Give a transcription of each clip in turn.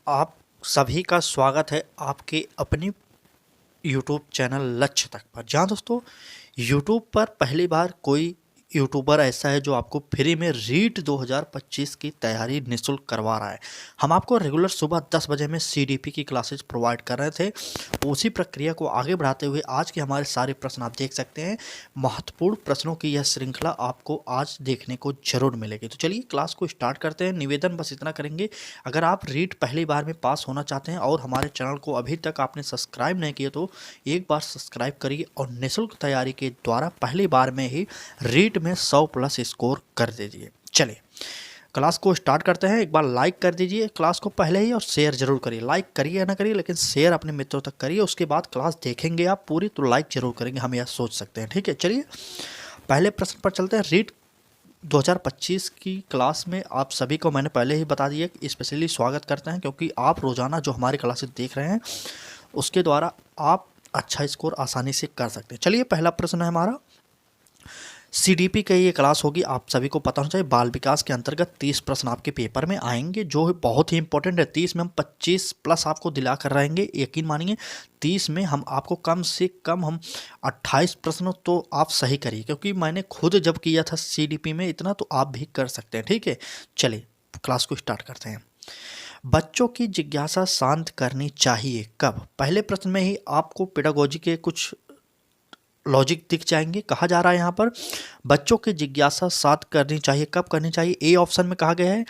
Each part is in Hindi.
आप सभी का स्वागत है आपके अपने यूट्यूब चैनल लक्ष्य तक पर। जहाँ दोस्तों यूट्यूब पर पहली बार कोई यूट्यूबर ऐसा है जो आपको फ्री में रीट 2025 की तैयारी निःशुल्क करवा रहा है। हम आपको रेगुलर सुबह 10 बजे में सीडीपी की क्लासेज प्रोवाइड कर रहे थे। उसी प्रक्रिया को आगे बढ़ाते हुए आज के हमारे सारे प्रश्न आप देख सकते हैं। महत्वपूर्ण प्रश्नों की यह श्रृंखला आपको आज देखने को जरूर मिलेगी। तो चलिए क्लास को स्टार्ट करते हैं। निवेदन बस इतना करेंगे, अगर आप रीट पहली बार में पास होना चाहते हैं और हमारे चैनल को अभी तक आपने सब्सक्राइब नहीं किया तो एक बार सब्सक्राइब करिए और निःशुल्क तैयारी के द्वारा पहली बार में ही रीट में 100+ स्कोर कर दीजिए। चलिए क्लास को स्टार्ट करते हैं। एक बार लाइक कर दीजिए क्लास को पहले ही और शेयर जरूर करिए। लाइक करिए या ना करिए लेकिन शेयर अपने मित्रों तक करिए। उसके बाद क्लास देखेंगे आप पूरी तो लाइक जरूर करेंगे, हम यह सोच सकते हैं। ठीक है, चलिए पहले प्रश्न पर चलते हैं। रीट 2025 की क्लास में आप सभी को मैंने पहले ही बता दिया कि स्पेशली स्वागत करते हैं, क्योंकि आप रोज़ाना जो हमारी क्लासेस देख रहे हैं उसके द्वारा आप अच्छा स्कोर आसानी से कर सकते हैं। चलिए पहला प्रश्न है हमारा, सीडीपी की ये क्लास होगी, आप सभी को पता होना चाहिए। बाल विकास के अंतर्गत 30 प्रश्न आपके पेपर में आएंगे जो बहुत ही इंपॉर्टेंट है। 30 में हम 25+ आपको दिला कर रहेंगे, यकीन मानिए। 30 में हम आपको कम से कम हम 28 प्रश्न तो आप सही करिए, क्योंकि मैंने खुद जब किया था सीडीपी में इतना, तो आप भी कर सकते हैं। ठीक है, चलिए क्लास को स्टार्ट करते हैं। बच्चों की जिज्ञासा शांत करनी चाहिए कब? पहले प्रश्न में ही आपको पेडागोजी के कुछ लॉजिक दिख जाएंगे। कहा जा रहा है यहाँ पर बच्चों की जिज्ञासा शांत करनी चाहिए कब करनी चाहिए। ए ऑप्शन में कहा गया है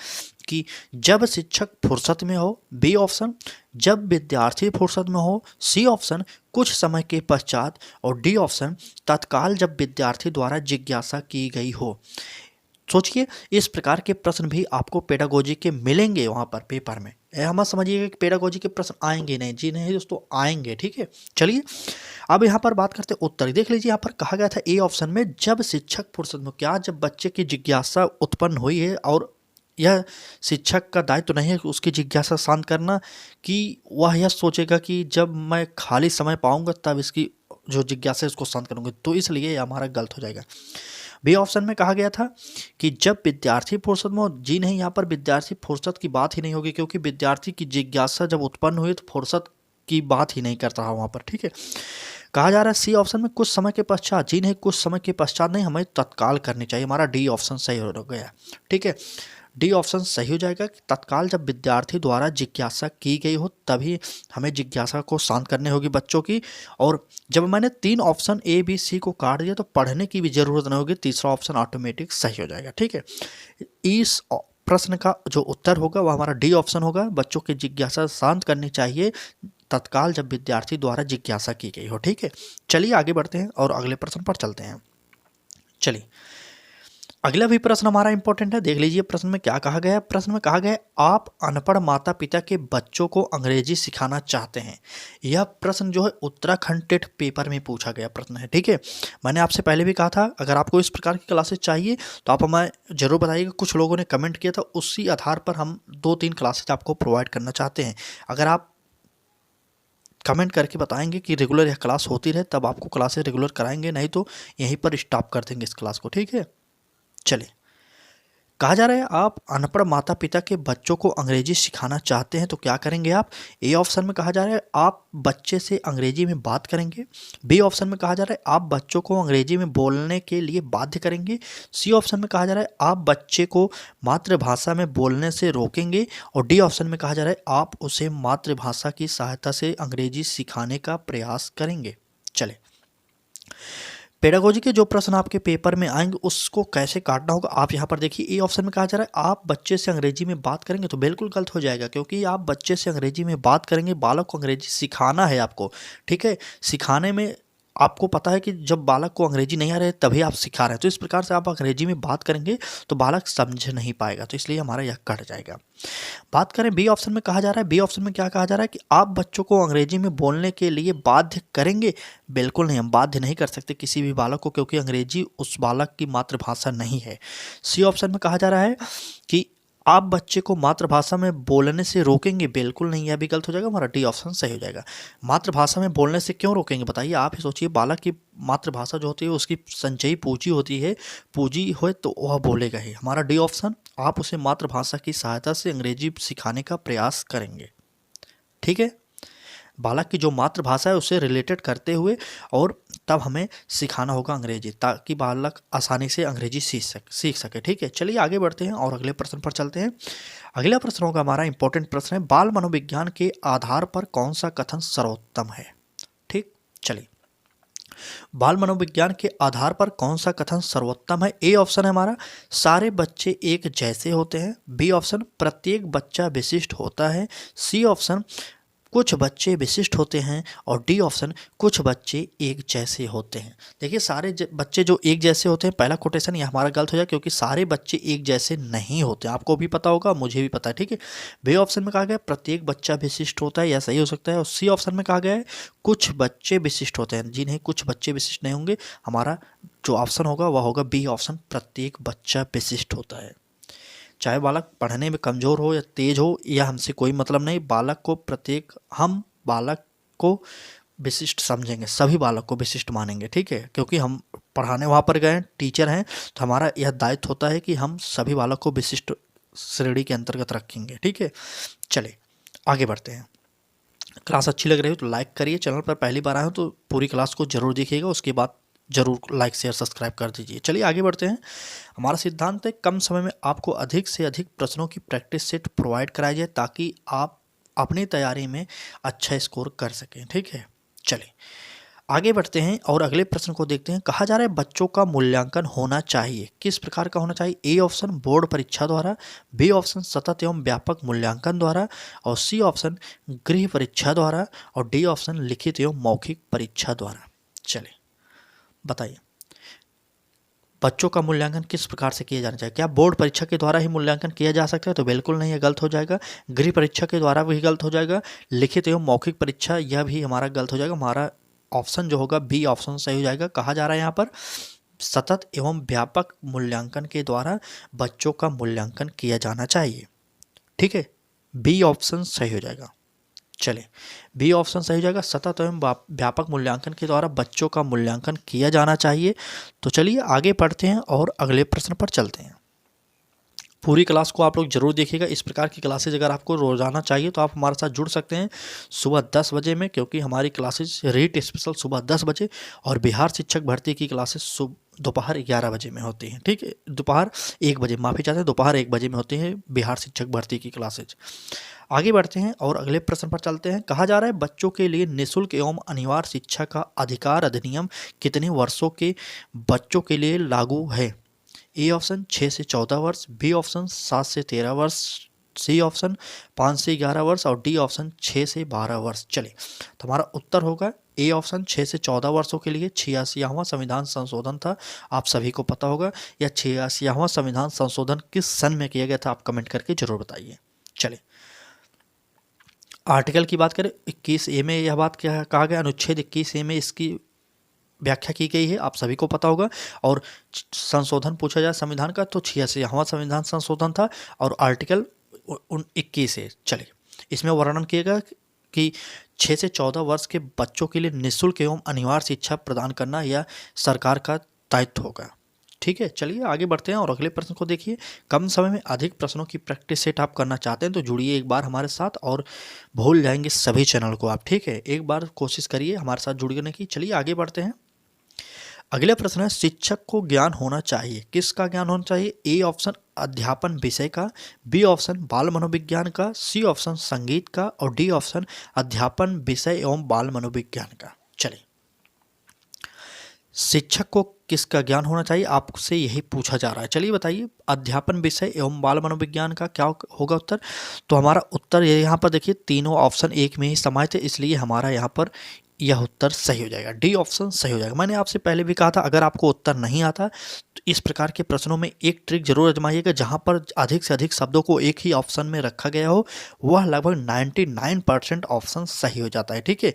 कि जब शिक्षक फुर्सत में हो, बी ऑप्शन जब विद्यार्थी फुर्सत में हो, सी ऑप्शन कुछ समय के पश्चात, और डी ऑप्शन तत्काल जब विद्यार्थी द्वारा जिज्ञासा की गई हो। सोचिए, इस प्रकार के प्रश्न भी आपको पेडागोजी के मिलेंगे वहाँ पर पेपर में। हम मत समझिएगा कि पेडागोजी के प्रश्न आएंगे नहीं, जी नहीं दोस्तों, आएंगे। ठीक है, चलिए अब यहाँ पर बात करते हैं उत्तर। देख लीजिए यहाँ पर कहा गया था ए ऑप्शन में जब शिक्षक फुर्सत में। क्या जब बच्चे की जिज्ञासा उत्पन्न हुई है और यह शिक्षक का दायित्व नहीं है कि उसकी जिज्ञासा शांत करना, कि वह यह सोचेगा कि जब मैं खाली समय पाऊंगा तब इसकी जो जिज्ञासा है उसको शांत करूंगा, तो इसलिए हमारा गलत हो जाएगा। बी ऑप्शन में कहा गया था कि जब विद्यार्थी फुर्सत में हो। जी नहीं, यहाँ पर विद्यार्थी फुर्सत की बात ही नहीं होगी, क्योंकि विद्यार्थी की जिज्ञासा जब उत्पन्न हुई तो फुर्सत की बात ही नहीं करता रहा वहाँ पर। ठीक है, कहा जा रहा है सी ऑप्शन में कुछ समय के पश्चात। जी नहीं, कुछ समय के पश्चात नहीं, हमें तत्काल करनी चाहिए। हमारा डी ऑप्शन सही हो गया। ठीक है, डी ऑप्शन सही हो जाएगा कि तत्काल जब विद्यार्थी द्वारा जिज्ञासा की गई हो तभी हमें जिज्ञासा को शांत करनी होगी बच्चों की। और जब मैंने 3 ऑप्शन ए बी सी को काट दिया तो पढ़ने की भी जरूरत नहीं होगी, तीसरा ऑप्शन ऑटोमेटिक सही हो जाएगा। ठीक है, इस प्रश्न का जो उत्तर होगा वह हमारा डी ऑप्शन होगा। बच्चों की जिज्ञासा शांत करनी चाहिए तत्काल जब विद्यार्थी द्वारा जिज्ञासा की गई हो। ठीक है, चलिए आगे बढ़ते हैं और अगले प्रश्न पर चलते हैं। चलिए अगला भी प्रश्न हमारा इंपॉर्टेंट है। देख लीजिए प्रश्न में क्या कहा गया है। प्रश्न में कहा गया है आप अनपढ़ माता पिता के बच्चों को अंग्रेजी सिखाना चाहते हैं। यह प्रश्न जो है उत्तराखंड टेट पेपर में पूछा गया प्रश्न है। ठीक है, मैंने आपसे पहले भी कहा था अगर आपको इस प्रकार की क्लासेस चाहिए तो आप हमें जरूर बताइएगा। कुछ लोगों ने कमेंट किया था, उसी आधार पर हम 2-3 क्लासेज आपको प्रोवाइड करना चाहते हैं। अगर आप कमेंट करके बताएंगे कि रेगुलर यह क्लास होती रहे तब आपको क्लासेस रेगुलर कराएंगे, नहीं तो यहीं पर स्टॉप कर देंगे इस क्लास को। ठीक है, चलिए कहा जा रहा है आप अनपढ़ माता पिता के बच्चों को अंग्रेजी सिखाना चाहते हैं तो क्या करेंगे आप। ए ऑप्शन में कहा जा रहा है आप बच्चे से अंग्रेजी में बात करेंगे। बी ऑप्शन में कहा जा रहा है आप बच्चों को अंग्रेजी में बोलने के लिए बाध्य करेंगे। सी ऑप्शन में कहा जा रहा है आप बच्चे को मातृभाषा में बोलने से रोकेंगे। और डी ऑप्शन में कहा जा रहा है आप उसे मातृभाषा की सहायता से अंग्रेजी सिखाने का प्रयास करेंगे। चले पेडागोजी के जो प्रश्न आपके पेपर में आएंगे उसको कैसे काटना होगा आप यहाँ पर देखिए। ए ऑप्शन में कहा जा रहा है आप बच्चे से अंग्रेजी में बात करेंगे, तो बिल्कुल गलत हो जाएगा, क्योंकि आप बच्चे से अंग्रेजी में बात करेंगे, बालक को अंग्रेजी सिखाना है आपको। ठीक है, सिखाने में आपको पता है कि जब बालक को अंग्रेजी नहीं आ रही है तभी आप सिखा रहे हैं, तो इस प्रकार से आप अंग्रेजी में बात करेंगे तो बालक समझ नहीं पाएगा, तो इसलिए हमारा यह कट जाएगा। बात करें बी ऑप्शन में कहा जा रहा है। बी ऑप्शन में क्या कहा जा रहा है कि आप बच्चों को अंग्रेजी में बोलने के लिए बाध्य करेंगे। बिल्कुल नहीं, हम बाध्य नहीं कर सकते किसी भी बालक को, क्योंकि अंग्रेजी उस बालक की मातृभाषा नहीं है। सी ऑप्शन में कहा जा रहा है कि आप बच्चे को मातृभाषा में बोलने से रोकेंगे। बिल्कुल नहीं, यह भी गलत हो जाएगा, हमारा डी ऑप्शन सही हो जाएगा। मातृभाषा में बोलने से क्यों रोकेंगे बताइए। आप ही सोचिए, बालक की मातृभाषा जो होती है उसकी संचयी पूंजी होती है, पूंजी हो तो वह बोलेगा ही। हमारा डी ऑप्शन आप उसे मातृभाषा की सहायता से अंग्रेजी सिखाने का प्रयास करेंगे। ठीक है, बालक की जो मातृभाषा है उससे रिलेटेड करते हुए, और तब हमें सिखाना होगा अंग्रेजी, ताकि बालक आसानी से अंग्रेजी सीख सके। ठीक है, चलिए आगे बढ़ते हैं और अगले प्रश्न पर चलते हैं। अगला प्रश्न होगा हमारा इंपॉर्टेंट प्रश्न है, बाल मनोविज्ञान के आधार पर कौन सा कथन सर्वोत्तम है। ठीक, चलिए, बाल मनोविज्ञान के आधार पर कौन सा कथन सर्वोत्तम है। ए ऑप्शन है हमारा, सारे बच्चे एक जैसे होते हैं। बी ऑप्शन, प्रत्येक बच्चा विशिष्ट होता है। सी ऑप्शन, कुछ बच्चे विशिष्ट होते हैं। और डी ऑप्शन, कुछ बच्चे एक जैसे होते हैं। देखिए, सारे बच्चे जो एक जैसे होते हैं, पहला कोटेशन ये हमारा गलत हो जाए, क्योंकि सारे बच्चे एक जैसे नहीं होते, आपको भी पता होगा, मुझे भी पता है। ठीक है, बी ऑप्शन में कहा गया है प्रत्येक बच्चा विशिष्ट होता है, यह सही हो सकता है। और सी ऑप्शन में कहा गया है कुछ बच्चे विशिष्ट होते हैं, जिन्हें कुछ बच्चे विशिष्ट नहीं होंगे। हमारा जो ऑप्शन होगा वह होगा बी ऑप्शन, प्रत्येक बच्चा विशिष्ट होता है। चाहे बालक पढ़ने में कमज़ोर हो या तेज हो, यह हमसे कोई मतलब नहीं। बालक को हम बालक को विशिष्ट समझेंगे, सभी बालक को विशिष्ट मानेंगे। ठीक है, क्योंकि हम पढ़ाने वहाँ पर गए, टीचर हैं, तो हमारा यह दायित्व होता है कि हम सभी बालक को विशिष्ट श्रेणी के अंतर्गत रखेंगे। ठीक है, चलिए आगे बढ़ते हैं। क्लास अच्छी लग रही हो तो लाइक करिए, चैनल पर पहली बार आए हो तो पूरी क्लास को जरूर देखिएगा, उसके बाद जरूर लाइक शेयर सब्सक्राइब कर दीजिए। चलिए आगे बढ़ते हैं। हमारा सिद्धांत है कम समय में आपको अधिक से अधिक प्रश्नों की प्रैक्टिस सेट प्रोवाइड कराई जाए, ताकि आप अपनी तैयारी में अच्छा स्कोर कर सकें। ठीक है, चलिए आगे बढ़ते हैं और अगले प्रश्न को देखते हैं। कहा जा रहा है बच्चों का मूल्यांकन होना चाहिए, किस प्रकार का होना चाहिए। ए ऑप्शन, बोर्ड परीक्षा द्वारा। बी ऑप्शन, सतत एवं व्यापक मूल्यांकन द्वारा। और सी ऑप्शन, गृह परीक्षा द्वारा। और डी ऑप्शन, लिखित एवं मौखिक परीक्षा द्वारा। चलिए बताइए, बच्चों का मूल्यांकन किस प्रकार से किया जाना चाहिए। क्या बोर्ड परीक्षा के द्वारा ही मूल्यांकन किया जा सकता है, तो बिल्कुल नहीं, है गलत हो जाएगा। गृह परीक्षा के द्वारा भी गलत हो जाएगा। लिखित एवं मौखिक परीक्षा, यह भी हमारा गलत हो जाएगा। हमारा ऑप्शन जो होगा बी ऑप्शन सही हो जाएगा। कहा जा रहा है यहाँ पर सतत एवं व्यापक मूल्यांकन के द्वारा बच्चों का मूल्यांकन किया जाना चाहिए। ठीक है, बी ऑप्शन सही हो जाएगा। चलिए, बी ऑप्शन सही हो जाएगा, सतत एवं व्यापक मूल्यांकन के द्वारा बच्चों का मूल्यांकन किया जाना चाहिए। तो चलिए आगे बढ़ते हैं और अगले प्रश्न पर चलते हैं। पूरी क्लास को आप लोग जरूर देखिएगा। इस प्रकार की क्लासेज अगर आपको रोजाना चाहिए तो आप हमारे साथ जुड़ सकते हैं सुबह 10 बजे में, क्योंकि हमारी क्लासेज रीट स्पेशल सुबह 10 बजे और बिहार शिक्षक भर्ती की क्लासेस दोपहर 11 बजे में होती हैं। ठीक है, दोपहर 1 बजे, माफ़ी चाहते हैं, दोपहर 1 बजे में होती है बिहार शिक्षक भर्ती की क्लासेज। आगे बढ़ते हैं और अगले प्रश्न पर चलते हैं। कहा जा रहा है बच्चों के लिए निःशुल्क एवं अनिवार्य शिक्षा का अधिकार अधिनियम कितने वर्षों के बच्चों के लिए लागू है। ए ऑप्शन 6 से 14 वर्ष। बी ऑप्शन 7 से 13 वर्ष। सी ऑप्शन 5 से 11 वर्ष। और डी ऑप्शन 6 से 12 वर्ष। चलिए, तो हमारा उत्तर होगा ए ऑप्शन 6 से 14 वर्षों के लिए। 86वां संविधान संशोधन था, आप सभी को पता होगा। यह 86वां संविधान संशोधन किस सन में किया गया था, आप कमेंट करके जरूर बताइए। चलिए, आर्टिकल की बात करें 21A में यह बात क्या कहा गया, अनुच्छेद 21A में इसकी व्याख्या की गई है, आप सभी को पता होगा। और संशोधन पूछा जाए संविधान का तो 86वां संविधान संशोधन था और आर्टिकल 21 है। चलिए, इसमें वर्णन किया गया कि 6 से 14 वर्ष के बच्चों के लिए निःशुल्क एवं अनिवार्य शिक्षा प्रदान करना यह सरकार का दायित्व होगा। ठीक है, चलिए आगे बढ़ते हैं और अगले प्रश्न को देखिए। कम समय में अधिक प्रश्नों की प्रैक्टिस सेट आप करना चाहते हैं तो जुड़िए एक बार हमारे साथ और भूल जाएंगे सभी चैनल को आप। ठीक है, एक बार कोशिश करिए हमारे साथ जुड़ने की। चलिए आगे बढ़ते हैं। अगला प्रश्न है शिक्षक को ज्ञान होना चाहिए, किसका ज्ञान होना चाहिए। ए ऑप्शन, अध्यापन विषय का। बी ऑप्शन, बाल मनोविज्ञान का। सी ऑप्शन, संगीत का। और डी ऑप्शन, अध्यापन विषय एवं बाल मनोविज्ञान का। चलिए, शिक्षक को किसका ज्ञान होना चाहिए, आपसे यही पूछा जा रहा है। चलिए बताइए, अध्यापन विषय एवं बाल मनोविज्ञान का क्या होगा उत्तर। तो हमारा उत्तर यहाँ पर देखिए, तीनों ऑप्शन एक में ही समाहित है, इसलिए हमारा यहाँ पर यह उत्तर सही हो जाएगा, डी ऑप्शन सही हो जाएगा। मैंने आपसे पहले भी कहा था, अगर आपको उत्तर नहीं आता तो इस प्रकार के प्रश्नों में एक ट्रिक जरूर आजमाइएगा, जहाँ पर अधिक से अधिक शब्दों को एक ही ऑप्शन में रखा गया हो, वह लगभग 99% ऑप्शन सही हो जाता है। ठीक है,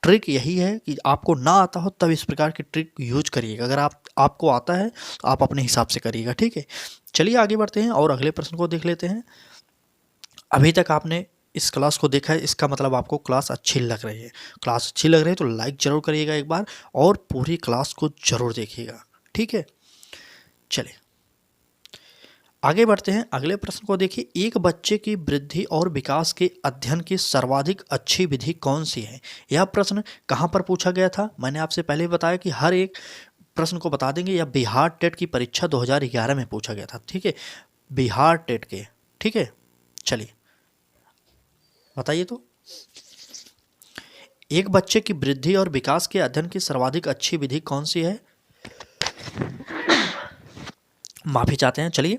ट्रिक यही है कि आपको ना आता हो तब इस प्रकार की ट्रिक यूज करिएगा, अगर आपको आता है तो आप अपने हिसाब से करिएगा। ठीक है, चलिए आगे बढ़ते हैं और अगले प्रश्न को देख लेते हैं। अभी तक आपने इस क्लास को देखा है, इसका मतलब आपको क्लास अच्छी लग रही है। क्लास अच्छी लग रही है तो लाइक जरूर करिएगा एक बार और पूरी क्लास को जरूर देखिएगा। ठीक है, चलिए आगे बढ़ते हैं, अगले प्रश्न को देखिए। एक बच्चे की वृद्धि और विकास के अध्ययन की सर्वाधिक अच्छी विधि कौन सी है? यह प्रश्न कहाँ पर पूछा गया था? मैंने आपसे पहले बताया कि हर एक प्रश्न को बता देंगे। यह बिहार टेट की परीक्षा 2011 में पूछा गया था, ठीक है, बिहार टेट के, ठीक है। चलिए बताइए तो, एक बच्चे की वृद्धि और विकास के अध्ययन की सर्वाधिक अच्छी विधि कौन सी है? माफी चाहते हैं। चलिए,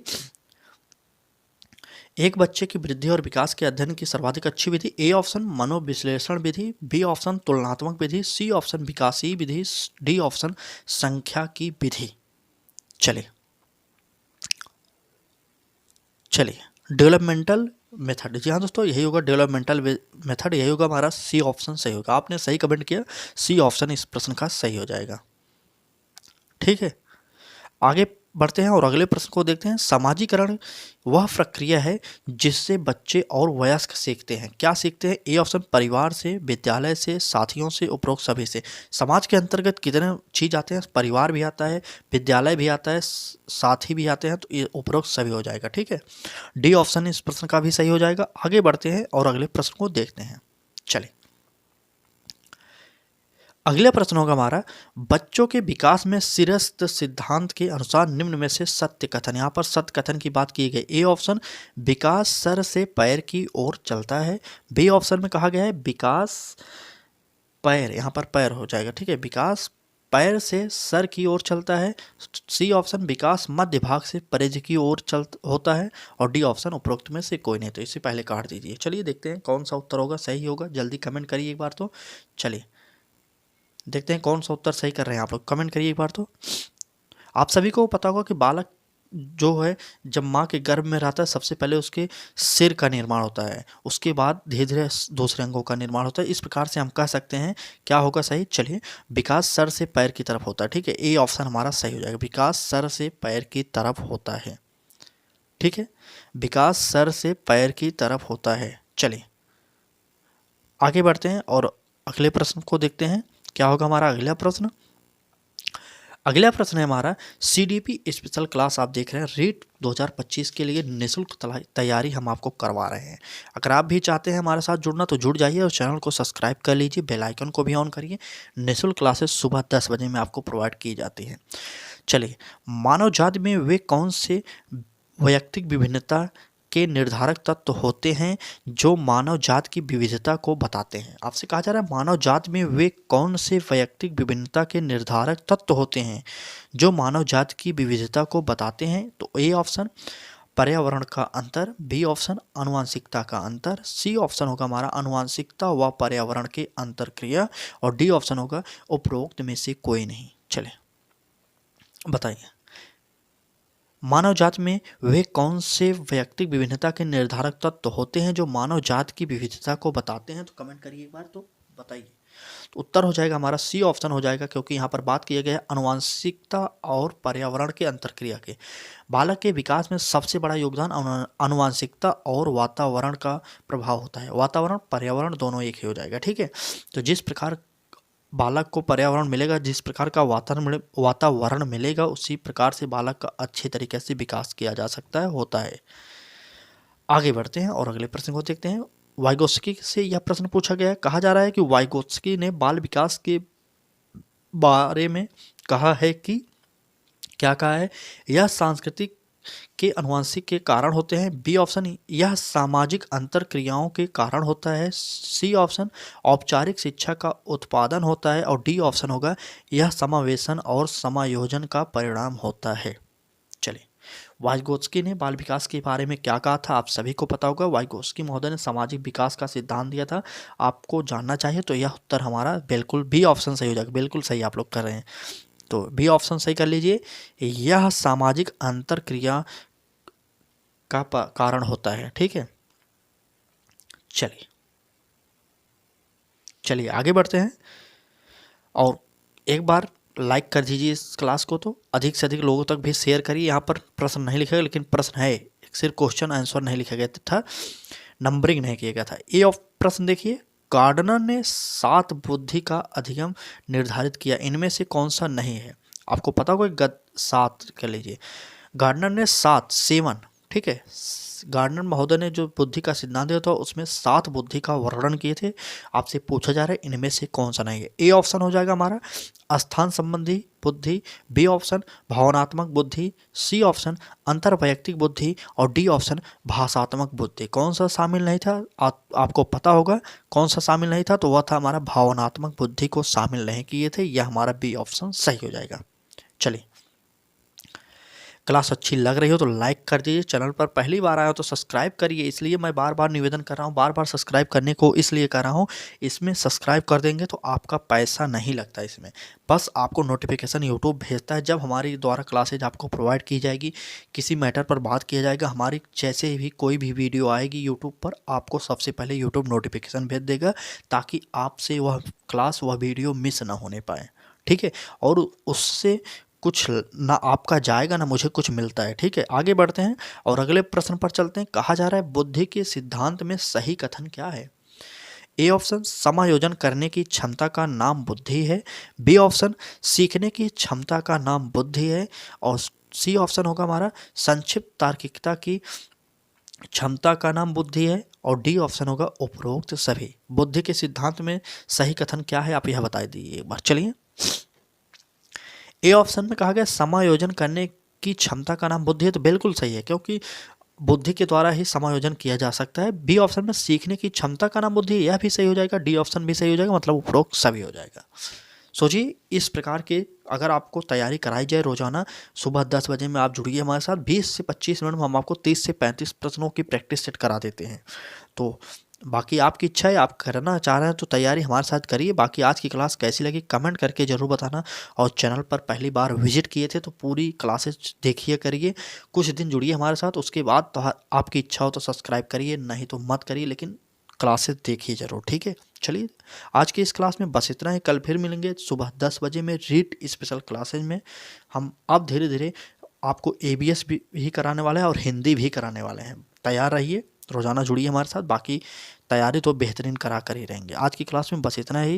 एक बच्चे की वृद्धि और विकास के अध्ययन की सर्वाधिक अच्छी विधि, ए ऑप्शन मनोविश्लेषण विधि, बी ऑप्शन तुलनात्मक विधि, सी ऑप्शन विकासीय विधि, डी ऑप्शन संख्या की विधि। चलिए डेवलपमेंटल मेथड, जी हाँ दोस्तों, यही होगा डेवलपमेंटल मेथड, यही होगा हमारा, सी ऑप्शन सही होगा। आपने सही कमेंट किया, सी ऑप्शन इस प्रश्न का सही हो जाएगा, ठीक है। आगे बढ़ते हैं और अगले प्रश्न को देखते हैं। समाजीकरण वह प्रक्रिया है जिससे बच्चे और वयस्क सीखते हैं। क्या सीखते हैं? ए ऑप्शन परिवार से, विद्यालय से, साथियों से, उपरोक्त सभी से। समाज के अंतर्गत कितने चीज आते हैं? परिवार भी आता है, विद्यालय भी आता है, साथी भी आते हैं, तो ये उपरोक्त सभी हो जाएगा, ठीक है। डी ऑप्शन इस प्रश्न का भी सही हो जाएगा। आगे बढ़ते हैं और अगले प्रश्न को देखते हैं। चलिए, अगला प्रश्न होगा हमारा, बच्चों के विकास में सिरस्त सिद्धांत के अनुसार निम्न में से सत्य कथन। यहाँ पर सत्य कथन की बात की गई। ए ऑप्शन विकास सर से पैर की ओर चलता है। बी ऑप्शन में कहा गया है विकास पैर, यहाँ पर पैर हो जाएगा, ठीक है, विकास पैर से सर की ओर चलता है। सी ऑप्शन विकास मध्य भाग से परिधि की ओर चल होता है। और डी ऑप्शन उपरोक्त में से कोई नहीं, तो इसे पहले काट दीजिए। चलिए देखते हैं कौन सा उत्तर होगा, सही होगा, जल्दी कमेंट करिए एक बार तो। चलिए देखते हैं कौन सा उत्तर सही कर रहे हैं आप लोग, कमेंट करिए एक बार तो। आप सभी को पता होगा कि बालक जो है जब माँ के गर्भ में रहता है, सबसे पहले उसके सिर का निर्माण होता है, उसके बाद धीरे धीरे दूसरे अंगों का निर्माण होता है। इस प्रकार से हम कह सकते हैं क्या होगा सही। चलिए, विकास सर से पैर की तरफ होता है, ठीक है, ए ऑप्शन हमारा सही हो जाएगा, विकास सर से पैर की तरफ होता है, ठीक है, विकास सर से पैर की तरफ होता है। चलिए आगे बढ़ते हैं और अगले प्रश्न को देखते हैं। क्या होगा हमारा अगला प्रश्न? अगला प्रश्न है हमारा, सीडीपी स्पेशल क्लास आप देख रहे हैं, रीट 2025 के लिए निःशुल्क तैयारी हम आपको करवा रहे हैं। अगर आप भी चाहते हैं हमारे साथ जुड़ना तो जुड़ जाइए और चैनल को सब्सक्राइब कर लीजिए, बेल आइकन को भी ऑन करिए। निःशुल्क क्लासेस सुबह 10 बजे में आपको प्रोवाइड की जाती हैं। चलिए, मानव जाति में वे कौन से वैयक्तिक विभिन्नता के निर्धारक तत्व होते हैं जो मानव जाति की विविधता को बताते हैं? आपसे कहा जा रहा है मानव जाति में वे कौन से वैयक्तिक विभिन्नता के निर्धारक तत्व होते हैं जो मानव जाति की विविधता को बताते हैं? तो ए ऑप्शन पर्यावरण का अंतर, बी ऑप्शन आनुवंशिकता का अंतर, सी ऑप्शन होगा हमारा आनुवंशिकता व पर्यावरण के अंतर क्रिया, और डी ऑप्शन होगा उपरोक्त में से कोई नहीं। चले बताइए, मानव जाति में वे कौन से वैयक्तिक विभिन्नता के निर्धारक तत्व होते हैं जो मानव जाति की विविधता को बताते हैं? तो कमेंट करिए एक बार तो बताइए। तो उत्तर हो जाएगा हमारा सी ऑप्शन हो जाएगा, क्योंकि यहाँ पर बात किया गया है आनुवंशिकता और पर्यावरण के अंतरक्रिया के। बालक के विकास में सबसे बड़ा योगदान आनुवंशिकता और वातावरण का प्रभाव होता है। वातावरण पर्यावरण दोनों एक ही हो जाएगा, ठीक है। तो जिस प्रकार बालक को पर्यावरण मिलेगा, जिस प्रकार का वातावरण मिलेगा, उसी प्रकार से बालक का अच्छे तरीके से विकास किया जा सकता है, होता है। आगे बढ़ते हैं और अगले प्रश्न को देखते हैं। वाइगोत्स्की से यह प्रश्न पूछा गया है, कहा जा रहा है कि वाइगोत्स्की ने बाल विकास के बारे में कहा है कि क्या कहा है? यह सांस्कृतिक के आनुवंशिक के कारण होते हैं। बी ऑप्शन यह सामाजिक अंतर क्रियाओं के कारण होता है। सी ऑप्शन औपचारिक शिक्षा का उत्पादन होता है। और डी ऑप्शन होगा यह समावेशन और समायोजन का परिणाम होता है। चलिए, वाइगोत्स्की ने बाल विकास के बारे में क्या कहा था आप सभी को पता होगा। वाइगोत्स्की महोदय ने सामाजिक विकास का सिद्धांत दिया था। आपको जानना चाहिए तो यह उत्तर हमारा बिल्कुल बी ऑप्शन सही हो जाएगा। बिल्कुल सही आप लोग कर रहे हैं, तो बी ऑप्शन सही कर लीजिए। यह सामाजिक अंतर क्रिया का कारण होता है, ठीक है। चलिए आगे बढ़ते हैं और एक बार लाइक कर दीजिए इस क्लास को, तो अधिक से अधिक लोगों तक भी शेयर करिए। यहाँ पर प्रश्न नहीं लिखा गया, लेकिन प्रश्न है, सिर्फ क्वेश्चन आंसर नहीं लिखा गया था, नंबरिंग नहीं किया गया था। ए ऑफ प्रश्न देखिए, गार्डनर ने 7 बुद्धि का अधिगम निर्धारित किया, इनमें से कौन सा नहीं है? आपको पता होगा 7 कर लीजिए। गार्डनर ने 7 ठीक है। गार्डनर महोदय ने जो बुद्धि का सिद्धांत दिया था उसमें 7 बुद्धि का वर्णन किए थे। आपसे पूछा जा रहा है इनमें से कौन सा नहीं है। ए ऑप्शन हो जाएगा हमारा स्थान संबंधी बुद्धि, बी ऑप्शन भावनात्मक बुद्धि, सी ऑप्शन अंतर्वैयक्तिक बुद्धि और डी ऑप्शन भाषात्मक बुद्धि। कौन सा शामिल नहीं था आपको पता होगा कौन सा शामिल नहीं था, तो वह था हमारा भावनात्मक बुद्धि को शामिल नहीं किए थे। यह हमारा बी ऑप्शन सही हो जाएगा। चलिए, क्लास अच्छी लग रही हो तो लाइक कर दीजिए, चैनल पर पहली बार आया हो तो सब्सक्राइब करिए। इसलिए मैं बार बार निवेदन कर रहा हूँ, बार बार सब्सक्राइब करने को इसलिए कर रहा हूँ, इसमें सब्सक्राइब कर देंगे तो आपका पैसा नहीं लगता, इसमें बस आपको नोटिफिकेशन यूट्यूब भेजता है जब हमारी द्वारा क्लासेज आपको प्रोवाइड की जाएगी, किसी मैटर पर बात किया जाएगा, हमारी जैसे भी कोई भी वीडियो आएगी यूट्यूब पर आपको सबसे पहले यूट्यूब नोटिफिकेशन भेज देगा, ताकि आपसे वह क्लास वह वीडियो मिस ना होने पाए। ठीक है, और उससे कुछ ना आपका जाएगा ना मुझे कुछ मिलता है। ठीक है, आगे बढ़ते हैं और अगले प्रश्न पर चलते हैं। कहा जा रहा है बुद्धि के सिद्धांत में सही कथन क्या है। ए ऑप्शन समायोजन करने की क्षमता का नाम बुद्धि है, बी ऑप्शन सीखने की क्षमता का नाम बुद्धि है और सी ऑप्शन होगा हमारा संक्षिप्त तार्किकता की क्षमता का नाम बुद्धि है और डी ऑप्शन होगा उपरोक्त सभी। बुद्धि के सिद्धांत में सही कथन क्या है आप यह बता दीजिए एक बार। चलिए, ए ऑप्शन में कहा गया समायोजन करने की क्षमता का नाम बुद्धि है, तो बिल्कुल सही है क्योंकि बुद्धि के द्वारा ही समायोजन किया जा सकता है। बी ऑप्शन में सीखने की क्षमता का नाम बुद्धि है, यह भी सही हो जाएगा। डी ऑप्शन भी सही हो जाएगा, मतलब उपरोक्त सभी हो जाएगा। सोचिए, इस प्रकार के अगर आपको तैयारी कराई जाए रोजाना सुबह 10 बजे में आप जुड़िए हमारे साथ, 20 से 25 मिनट में हम आपको 30 से 35 प्रश्नों की प्रैक्टिस सेट करा देते हैं। तो बाकी आपकी इच्छा है, आप करना चाह रहे हैं तो तैयारी हमारे साथ करिए। बाकी आज की क्लास कैसी लगी कमेंट करके ज़रूर बताना, और चैनल पर पहली बार विजिट किए थे तो पूरी क्लासेस देखिए करिए, कुछ दिन जुड़िए हमारे साथ, उसके बाद तो आपकी इच्छा हो तो सब्सक्राइब करिए, नहीं तो मत करिए, लेकिन क्लासेस देखिए ज़रूर। ठीक है, चलिए आज की इस क्लास में बस इतना ही। कल फिर मिलेंगे सुबह 10 बजे में रीड स्पेशल क्लासेज में। हम अब धीरे धीरे आपको ABS भी कराने वाले हैं और हिंदी भी कराने वाले हैं। तैयार रहिए, रोज़ाना जुड़िए हमारे साथ, बाकी तैयारी तो बेहतरीन करा कर ही रहेंगे। आज की क्लास में बस इतना ही।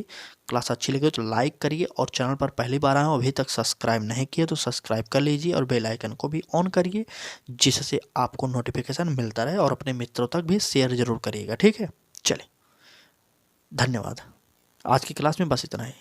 क्लास अच्छी लगी तो लाइक करिए और चैनल पर पहली बार आए हो अभी तक सब्सक्राइब नहीं किए तो सब्सक्राइब कर लीजिए और बेल आइकन को भी ऑन करिए, जिससे आपको नोटिफिकेशन मिलता रहे, और अपने मित्रों तक भी शेयर ज़रूर करिएगा। ठीक है, चलिए धन्यवाद। आज की क्लास में बस इतना ही।